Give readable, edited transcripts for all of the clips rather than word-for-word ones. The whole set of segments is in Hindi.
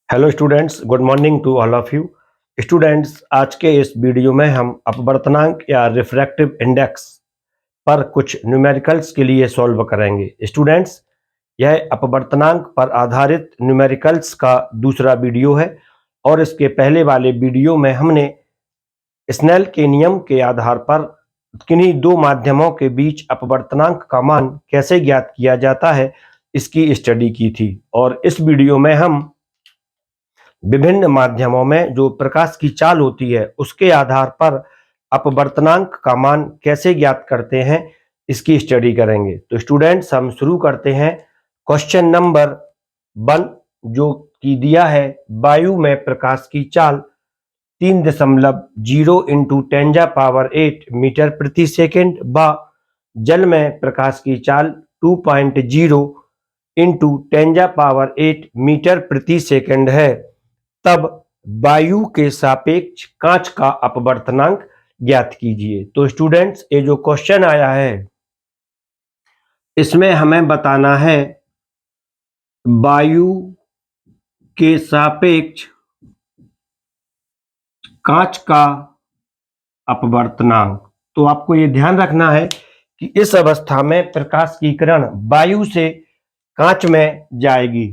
Hello students, good morning to all of you. Students, आज के इस वीडियो में हम अपवर्तनांक या रिफ्रैक्टिव इंडेक्स पर कुछ न्यूमेरिकल्स के लिए सॉल्व करेंगे। स्टूडेंट्स, यह अपवर्तनांक पर आधारित न्यूमेरिकल्स का दूसरा वीडियो है और इसके पहले वाले वीडियो में हमने स्नेल के नियम के आधार पर किन्हीं दो माध्यमों के बीच अपवर्तनांक का मान कैसे ज्ञात किया जाता है इसकी स्टडी की थी। और इस वीडियो में हम विभिन्न माध्यमों में जो प्रकाश की चाल होती है उसके आधार पर अपवर्तनांक का मान कैसे ज्ञात करते हैं इसकी स्टडी करेंगे। तो स्टूडेंट्स, हम शुरू करते हैं क्वेश्चन नंबर 1, जो कि दिया है वायु में प्रकाश की चाल 3.0 इंटू 10⁸ मीटर प्रति सेकेंड व जल में प्रकाश की चाल 2.0 इंटू 10⁸ मीटर प्रति सेकेंड है, तब वायु के सापेक्ष कांच का अपवर्तनांक ज्ञात कीजिए। तो स्टूडेंट्स, ये जो क्वेश्चन आया है इसमें हमें बताना है वायु के सापेक्ष कांच का अपवर्तनांक। तो आपको ये ध्यान रखना है कि इस अवस्था में प्रकाश की किरण वायु से कांच में जाएगी,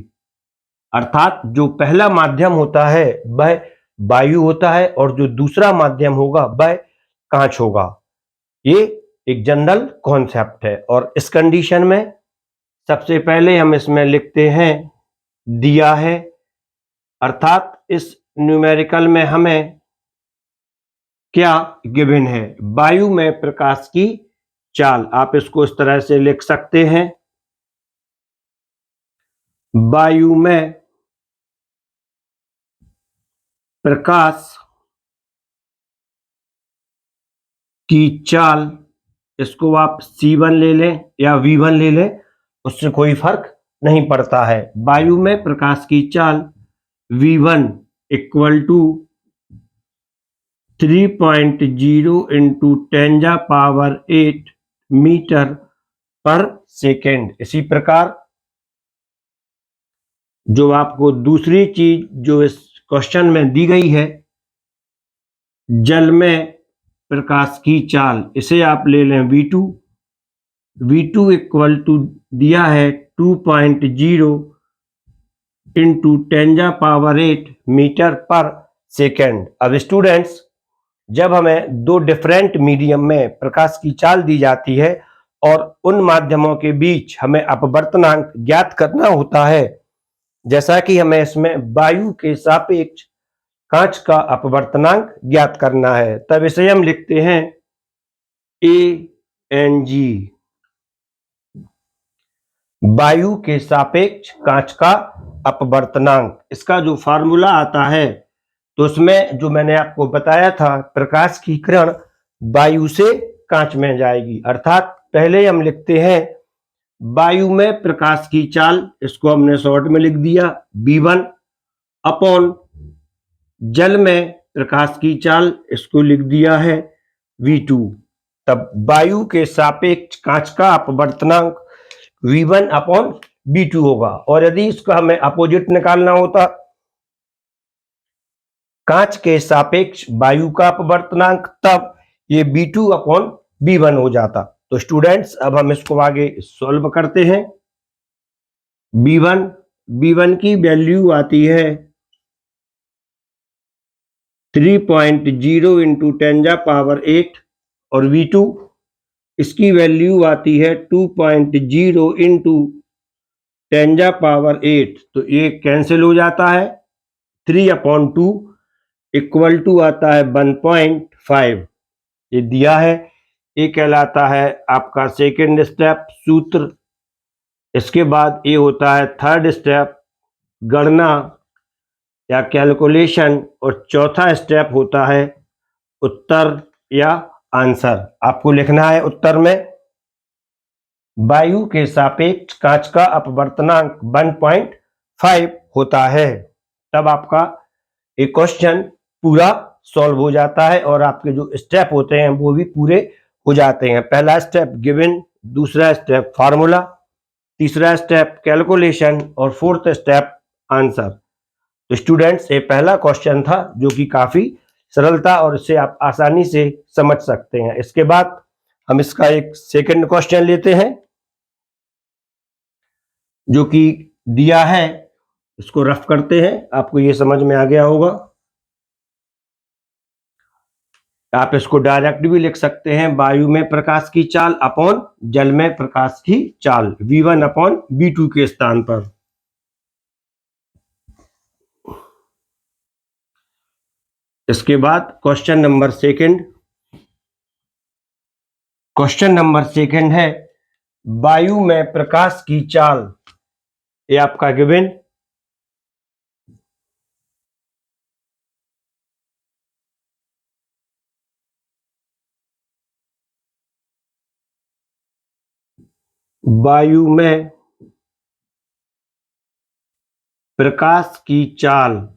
अर्थात जो पहला माध्यम होता है वह वायु होता है और जो दूसरा माध्यम होगा वह कांच होगा। ये एक जनरल कॉन्सेप्ट है। और इस कंडीशन में सबसे पहले हम इसमें लिखते हैं दिया है, अर्थात इस न्यूमेरिकल में हमें क्या गिवन है, वायु में प्रकाश की चाल। आप इसको इस तरह से लिख सकते हैं, वायु में प्रकाश की चाल, इसको आप C1 ले लें या V1 ले लें, उससे कोई फर्क नहीं पड़ता है। वायु में प्रकाश की चाल V1 equal to 3.0 into 10⁸ metre per second. इसी प्रकार जो आपको दूसरी चीज जो इस क्वेश्चन में दी गई है, जल में प्रकाश की चाल, इसे आप ले लें V2 इक्वल टू दिया है 2.0 इंटू 10⁸ मीटर पर सेकेंड। अब स्टूडेंट्स, जब हमें दो डिफरेंट मीडियम में प्रकाश की चाल दी जाती है और उन माध्यमों के बीच हमें अपवर्तनांक ज्ञात करना होता है, जैसा कि हमें इसमें वायु के सापेक्ष कांच का अपवर्तनांक ज्ञात करना है, तब इसे हम लिखते हैं ANG, वायु के सापेक्ष कांच का अपवर्तनांक। इसका जो फार्मूला आता है तो उसमें जो मैंने आपको बताया था, प्रकाश की किरण वायु से कांच में जाएगी, अर्थात पहले हम लिखते हैं वायु में प्रकाश की चाल, इसको हमने शॉर्ट में लिख दिया V1 अपॉन जल में प्रकाश की चाल, इसको लिख दिया है V2। तब वायु के सापेक्ष कांच का अपवर्तनांक V1 अपॉन V2 होगा। और यदि इसका हमें अपोजिट निकालना होता, कांच के सापेक्ष वायु का अपवर्तनांक, तब ये V2 अपॉन V1 हो जाता। तो स्टूडेंट्स, अब हम इसको आगे सॉल्व करते हैं। V1 की वैल्यू आती है 3.0 इंटू 10⁸ और V2 इसकी वैल्यू आती है 2.0 इंटू 10⁸। तो ये कैंसिल हो जाता है, 3/2 इक्वल टू आता है 1.5। ये दिया है, ये कहलाता है आपका सेकेंड स्टेप सूत्र। इसके बाद ये होता है थर्ड स्टेप गणना या कैलकुलेशन, और चौथा स्टेप होता है उत्तर या आंसर। आपको लिखना है उत्तर में वायु के सापेक्ष कांच का अपवर्तनांक 1.5 होता है, तब आपका एक क्वेश्चन पूरा सॉल्व हो जाता है और आपके जो स्टेप होते हैं वो भी पूरे हो जाते हैं। पहला स्टेप गिवन, दूसरा स्टेप फार्मूला, तीसरा स्टेप कैलकुलेशन और फोर्थ स्टेप आंसर। तो स्टूडेंट्स ये पहला क्वेश्चन था जो कि काफी सरल था और इसे आप आसानी से समझ सकते हैं। इसके बाद हम इसका एक सेकंड क्वेश्चन लेते हैं जो कि दिया है, इसको रफ करते हैं। आपको ये समझ में आ गया होगा। आप इसको डायरेक्ट भी लिख सकते हैं, वायु में प्रकाश की चाल अपॉन जल में प्रकाश की चाल, V1 अपॉन V2 के स्थान पर। इसके बाद क्वेश्चन नंबर सेकंड है वायु में प्रकाश की चाल। ये आपका गिवन। वायु में प्रकाश की चाल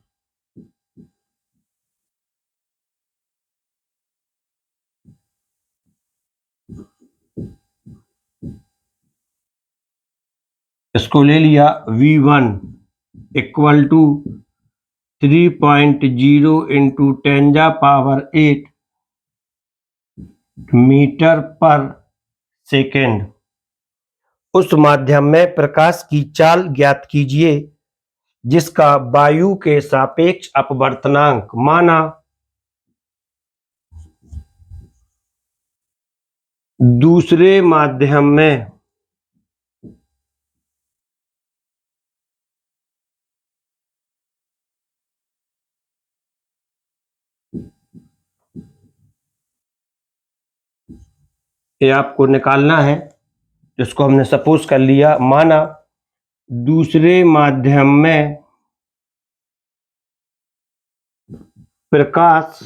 इसको ले लिया V1 equal to 3.0 into 10⁸ metre per second. उस माध्यम में प्रकाश की चाल ज्ञात कीजिए जिसका वायु के सापेक्ष अपवर्तनांक माना दूसरे माध्यम में ये आपको निकालना है, जिसको हमने सपोज कर लिया। माना दूसरे माध्यम में प्रकाश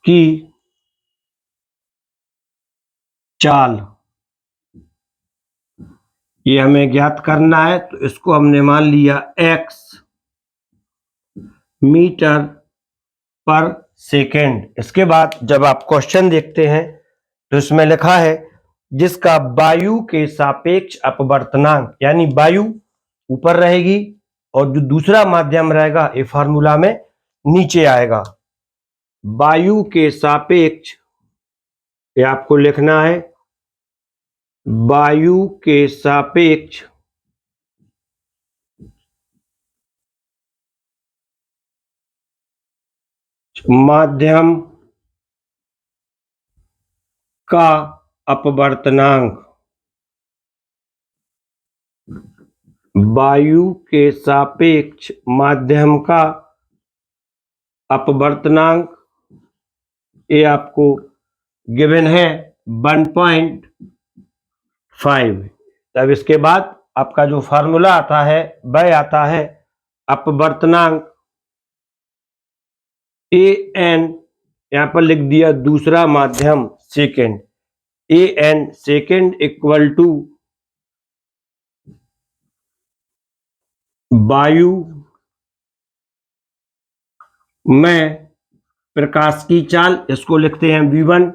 की चाल ये हमें ज्ञात करना है, तो इसको हमने मान लिया x मीटर पर सेकेंड। इसके बाद जब आप क्वेश्चन देखते हैं तो इसमें लिखा है जिसका वायु के सापेक्ष अपवर्तनांक, यानी वायु ऊपर रहेगी और जो दूसरा माध्यम रहेगा ये फार्मूला में नीचे आएगा। वायु के सापेक्ष ये आपको लिखना है, वायु के सापेक्ष माध्यम का अपवर्तनांक। वायु के सापेक्ष माध्यम का अपवर्तनांक ये आपको गिवन है 1.5। तब इसके बाद आपका जो फार्मूला आता है वह आता है अपवर्तनांक AN, यहां पर लिख दिया दूसरा माध्यम second, AN second equal to वायु में प्रकाश की चाल, इसको लिखते हैं V1।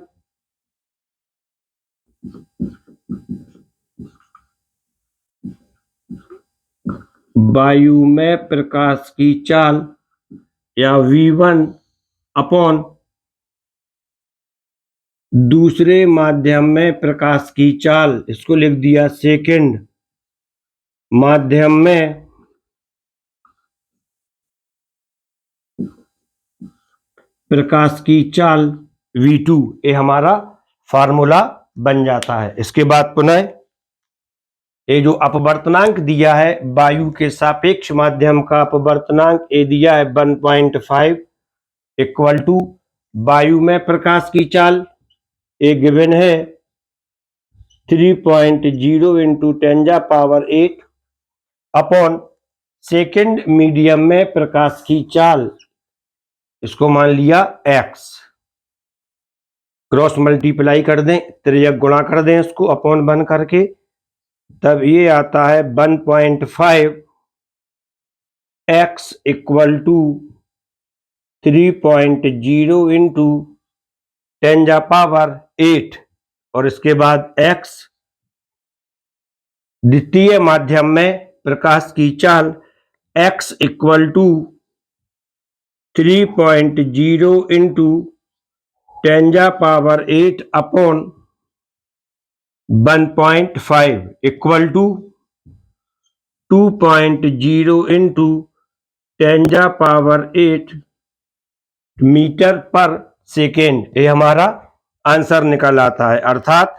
वायु में प्रकाश की चाल या V1 अपॉन दूसरे माध्यम में प्रकाश की चाल, इसको लिख दिया सेकेंड माध्यम में प्रकाश की चाल V2। ये हमारा फार्मूला बन जाता है। इसके बाद पुनः ये जो अपवर्तनांक दिया है वायु के सापेक्ष माध्यम का अपवर्तनांक ये दिया है 1.5 इक्वल टू वायु में प्रकाश की चाल ये गिवन है 3.0 इंटू 10⁸ अपॉन सेकेंड मीडियम में प्रकाश की चाल, इसको मान लिया x। क्रॉस मल्टीप्लाई कर दें, त्रियक गुणा कर दें इसको अपॉन 1 करके, तब ये आता है 1.5 x इक्वल टू 3.0 इंटू 10⁸ और इसके बाद x द्वितीय माध्यम में प्रकाश की चाल x equal to 3.0 into 10⁸ upon 1.5 equal to 2.0 into 10⁸ metre per second. ये हमारा आंसर निकल आता है। अर्थात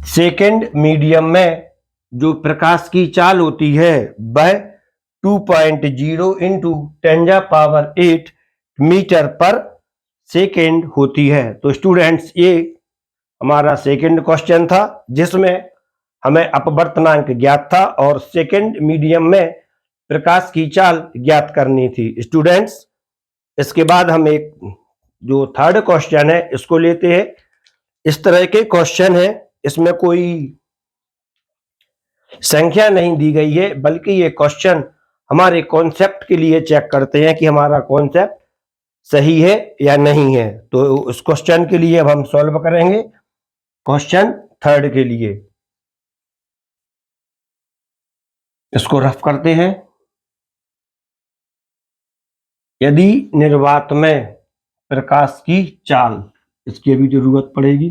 सेकेंड मीडियम में जो प्रकाश की चाल होती है वह 2.0 इंटू 10⁸ मीटर पर सेकेंड होती है। तो स्टूडेंट्स, ये हमारा सेकेंड क्वेश्चन था जिसमें हमें अपवर्तनांक ज्ञात था और सेकेंड मीडियम में प्रकाश की चाल ज्ञात करनी थी। स्टूडेंट्स, इसके बाद हम एक जो थर्ड क्वेश्चन है इसको लेते हैं। इस तरह के क्वेश्चन है, इसमें कोई संख्या नहीं दी गई है, बल्कि ये क्वेश्चन हमारे कॉन्सेप्ट के लिए चेक करते हैं कि हमारा कॉन्सेप्ट सही है या नहीं है। तो उस क्वेश्चन के लिए अब हम सॉल्व करेंगे क्वेश्चन थर्ड के लिए। इसको रफ करते हैं। यदि निर्वात में प्रकाश की चाल, इसकी भी जरूरत पड़ेगी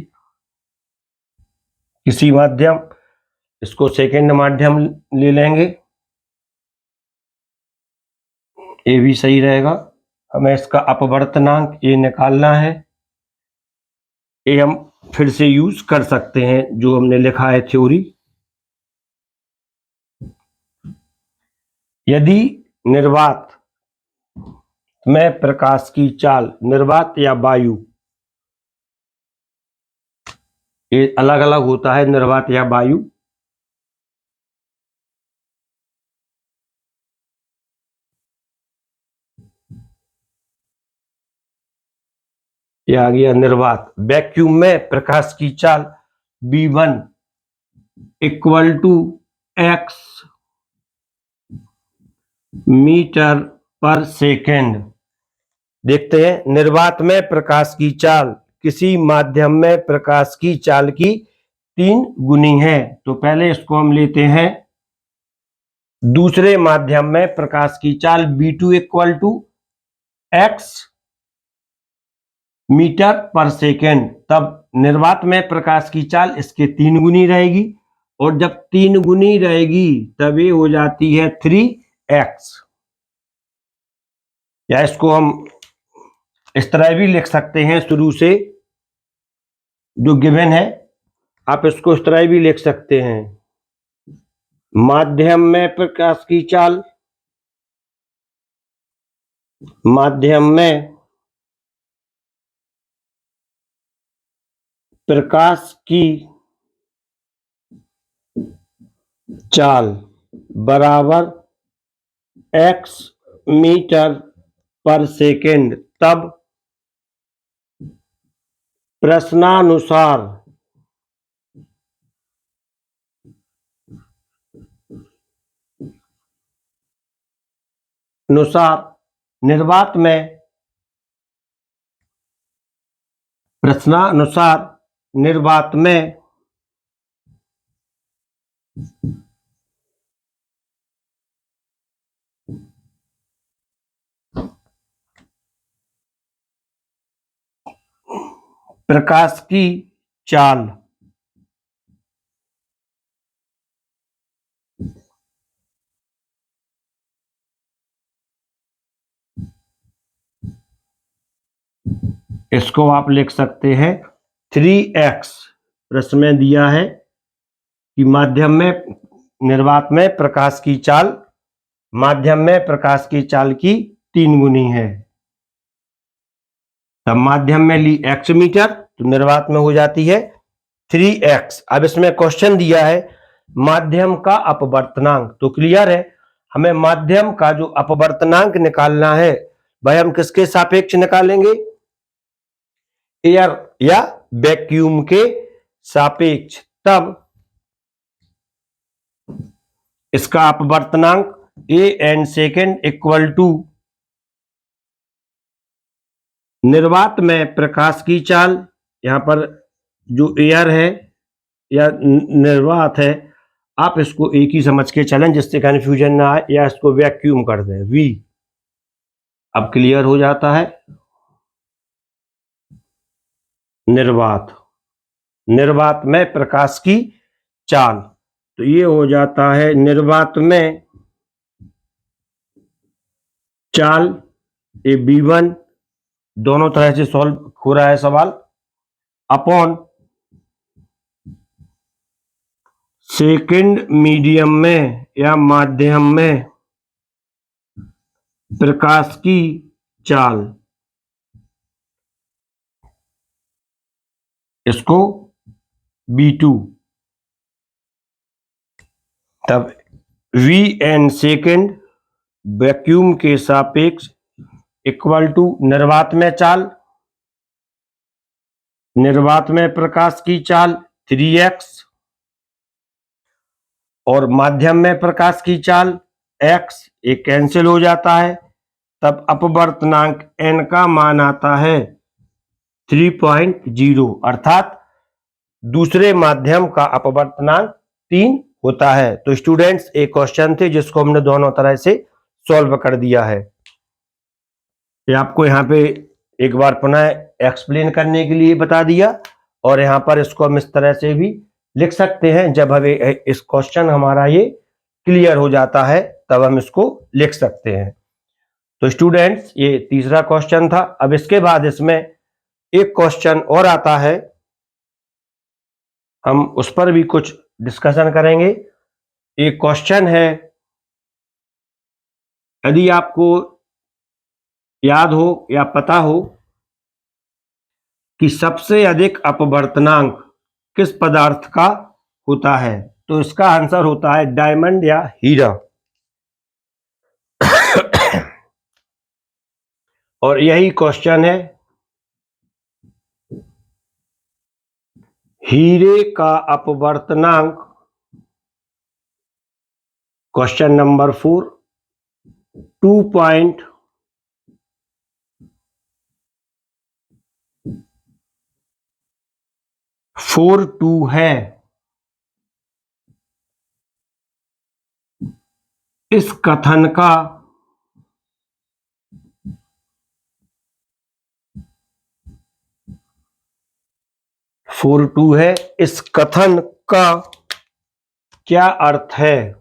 किसी माध्यम, इसको सेकेंड माध्यम ले लेंगे, ये भी सही रहेगा। हमें इसका अपवर्तनांक ये निकालना है। ये हम फिर से यूज कर सकते हैं जो हमने लिखा है थ्योरी। यदि निर्वात में प्रकाश की चाल, निर्वात या वायु, ये अलग अलग होता है, निर्वात या वायु, ये आ गया निर्वात। वैक्यूम में प्रकाश की चाल v1 equal to x metre per second. देखते हैं, निर्वात में प्रकाश की चाल किसी माध्यम में प्रकाश की चाल की 3 गुनी है। तो पहले इसको हम लेते हैं। दूसरे माध्यम में प्रकाश की चाल v2 equal to x metre per second. तब निर्वात में प्रकाश की चाल इसके 3 गुनी रहेगी, और जब 3 गुनी रहेगी तब ये हो जाती है 3x। या इसको हम इस तरह भी लिख सकते हैं, शुरू से जो गिवन है आप इसको इस तरह भी लिख सकते हैं। माध्यम में प्रकाश की चाल, माध्यम में प्रकाश की चाल बराबर x मीटर पर सेकेंड। तब प्रश्नानुसार निर्वात में प्रश्नानुसार निर्वात में प्रकाश की चाल इसको आप लिख सकते हैं 3x। प्रश्न में दिया है कि माध्यम में, निर्वात में प्रकाश की चाल माध्यम में प्रकाश की चाल की 3 गुनी है। तब माध्यम में ली x मीटर, तो निर्वात में हो जाती है 3x। अब इसमें क्वेश्चन दिया है माध्यम का अपवर्तनांक। तो क्लियर है, हमें माध्यम का जो अपवर्तनांक निकालना है वह हम किसके सापेक्ष निकालेंगे? एयर या वैक्यूम के सापेक्ष। तब इसका अपवर्तनांक a n second equal to निर्वात में प्रकाश की चाल, यहां पर जो एयर है या निर्वात है, आप इसको एक ही समझ के चलें जिससे कन्फ्यूजन ना आए, या इसको वैक्यूम कर दें वी। अब क्लियर हो जाता है। निर्वात, निर्वात में प्रकाश की चाल, तो ये हो जाता है निर्वात में चाल, ए B1, दोनों तरह से सॉल्व हो रहा है सवाल, अपॉन सेकंड मीडियम में या माध्यम में प्रकाश की चाल, इसको B2। तब V एन सेकंड वैक्यूम के सापेक्ष इक्वल टू निर्वात में चाल, निर्वात में प्रकाश की चाल 3x और माध्यम में प्रकाश की चाल x, एक कैंसिल हो जाता है। तब अपवर्तनांक n का मान आता है 3.0, अर्थात दूसरे माध्यम का अपवर्तनांक 3 होता है। तो स्टूडेंट्स, एक क्वेश्चन थे जिसको हमने दोनों तरह से सॉल्व कर दिया है। ये आपको यहाँ पे एक बार पुनः एक्सप्लेन करने के लिए बता दिया, और यहाँ पर इसको हम इस तरह से भी लिख सकते हैं। जब हमें इस क्वेश्चन हमारा ये क्लियर हो जाता है तब हम इसको लिख सकते हैं। तो स्टूडेंट्स, ये तीसरा क्वेश्चन था। अब इसके बाद इसमें एक क्वेश्चन और आता है, हम उस पर भी कुछ डिस्कशन करेंगे। एक क्वेश्चन है, यदि आपको याद हो या पता हो कि सबसे अधिक अपवर्तनांक किस पदार्थ का होता है, तो इसका आंसर होता है डायमंड या हीरा। और यही क्वेश्चन है, हीरे का अपवर्तनांक, क्वेश्चन नंबर 4, 2.42 है। इस कथन का है, इस कथन का क्या अर्थ है?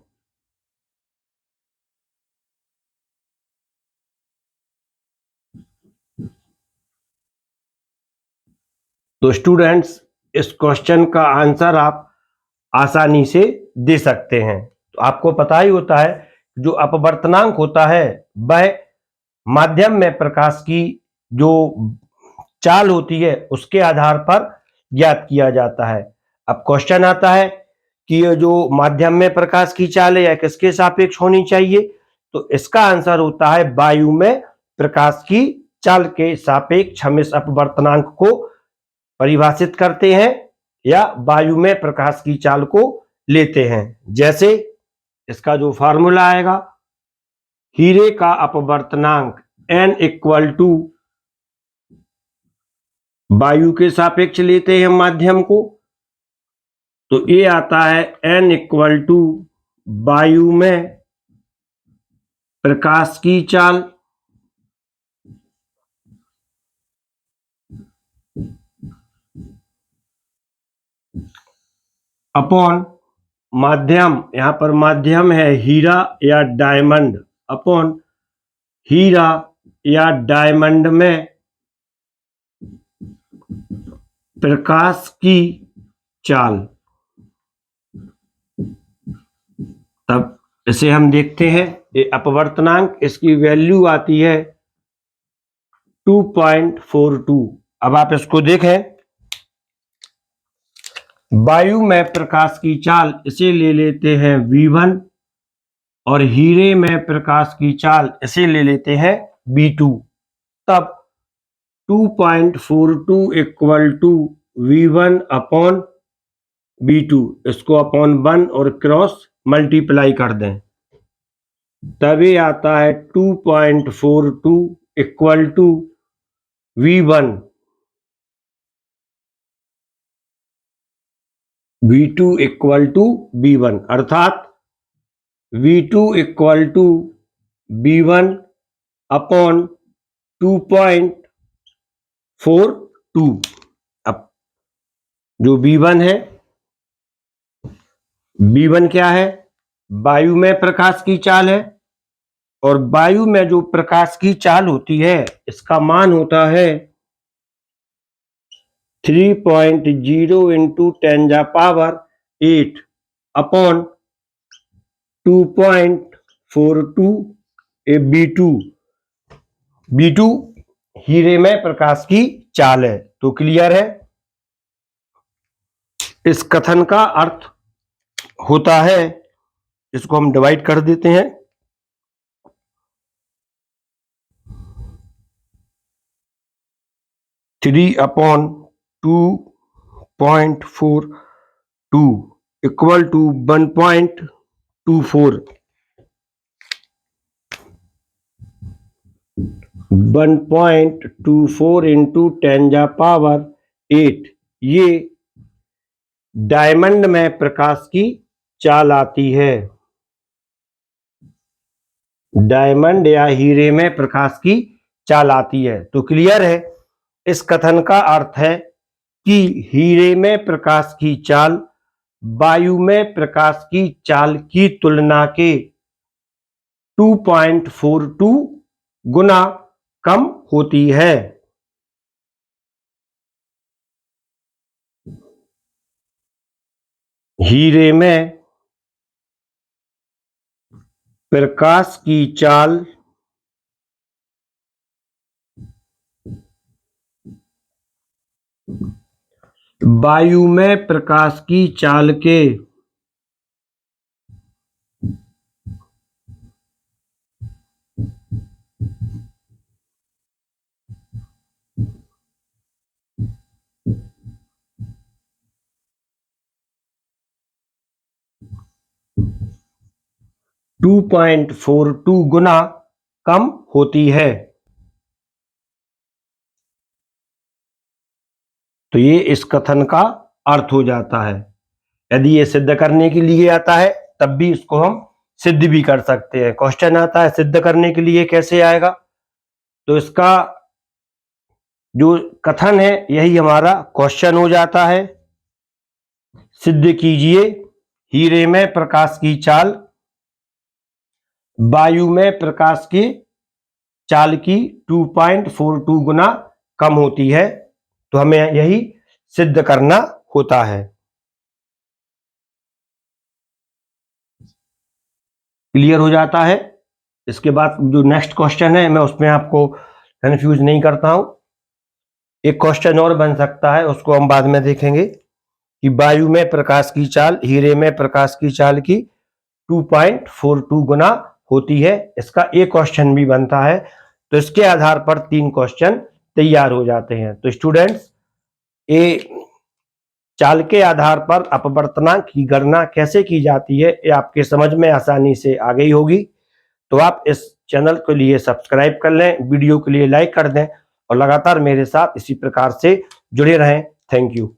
तो स्टूडेंट्स, इस क्वेश्चन का आंसर आप आसानी से दे सकते हैं। तो आपको पता ही होता है, जो अपवर्तनांक होता है वह माध्यम में प्रकाश की जो चाल होती है उसके आधार पर ज्ञात किया जाता है। अब क्वेश्चन आता है कि ये जो माध्यम में प्रकाश की चाल है यह किसके सापेक्ष होनी चाहिए, तो इसका आंसर होता है वायु में प्रकाश की चाल के सापेक्ष हम इस अपवर्तनांक को परिभाषित करते हैं या वायु में प्रकाश की चाल को लेते हैं। जैसे इसका जो फार्मूला आएगा, हीरे का अपवर्तनांक n इक्वल टू, वायु के सापेक्ष लेते हैं माध्यम को, तो ये आता है n इक्वल टू वायु में प्रकाश की चाल अपॉन माध्यम, यहां पर माध्यम है हीरा या डायमंड, अपॉन हीरा या डायमंड में प्रकाश की चाल। तब इसे हम देखते हैं, ये अपवर्तनांक, इसकी वैल्यू आती है 2.42। अब आप इसको देखें, वायु में प्रकाश की चाल इसे ले लेते हैं V1 और हीरे में प्रकाश की चाल इसे ले लेते हैं B2। तब 2.42 equal to V1 upon B2, इसको अपॉन 1 और क्रॉस मल्टीप्लाई कर दें, तभी आता है 2.42 equal to V1 V2 equal to V1 अर्थात V2 equal to V1 upon 2.42। अब जो V1 है, V1 क्या है? वायु में प्रकाश की चाल है, और वायु में जो प्रकाश की चाल होती है इसका मान होता है 3.0 इंटू 10⁸ अपॉन 2.42 B2। B2 हीरे में प्रकाश की चाल है। तो क्लियर है? इस कथन का अर्थ होता है, इसको हम डिवाइड कर देते हैं, three upon 2.42 equal to 1.24। 1.24 into 10⁸ ये डायमंड में प्रकाश की चाल आती है। डायमंड या हीरे में प्रकाश की चाल आती है। तो क्लियर है? इस कथन का अर्थ है कि हीरे में प्रकाश की चाल वायु में प्रकाश की चाल की तुलना के 2.42 गुना कम होती है। हीरे में प्रकाश की चाल वायु में प्रकाश की चाल के 2.42 गुना कम होती है। तो ये इस कथन का अर्थ हो जाता है। यदि ये सिद्ध करने के लिए आता है तब भी इसको हम सिद्ध भी कर सकते हैं। क्वेश्चन आता है सिद्ध करने के लिए कैसे आएगा, तो इसका जो कथन है यही हमारा क्वेश्चन हो जाता है। सिद्ध कीजिए हीरे में प्रकाश की चाल वायु में प्रकाश की चाल की 2.42 गुना कम होती है। तो हमें यही सिद्ध करना होता है। क्लियर हो जाता है? इसके बाद जो नेक्स्ट क्वेश्चन है मैं उसमें आपको कंफ्यूज नहीं करता हूं। एक क्वेश्चन और बन सकता है, उसको हम बाद में देखेंगे कि वायु में प्रकाश की चाल हीरे में प्रकाश की चाल की 2.42 गुना होती है। इसका एक क्वेश्चन भी बनता है। तो इसके आधार पर 3 क्वेश्चन तैयार हो जाते हैं। तो स्टूडेंट्स, ये चाल के आधार पर अपवर्तनांक की गणना कैसे की जाती है ये आपके समझ में आसानी से आ गई होगी। तो आप इस चैनल के लिए सब्सक्राइब कर लें, वीडियो के लिए लाइक कर दें और लगातार मेरे साथ इसी प्रकार से जुड़े रहें। Thank you.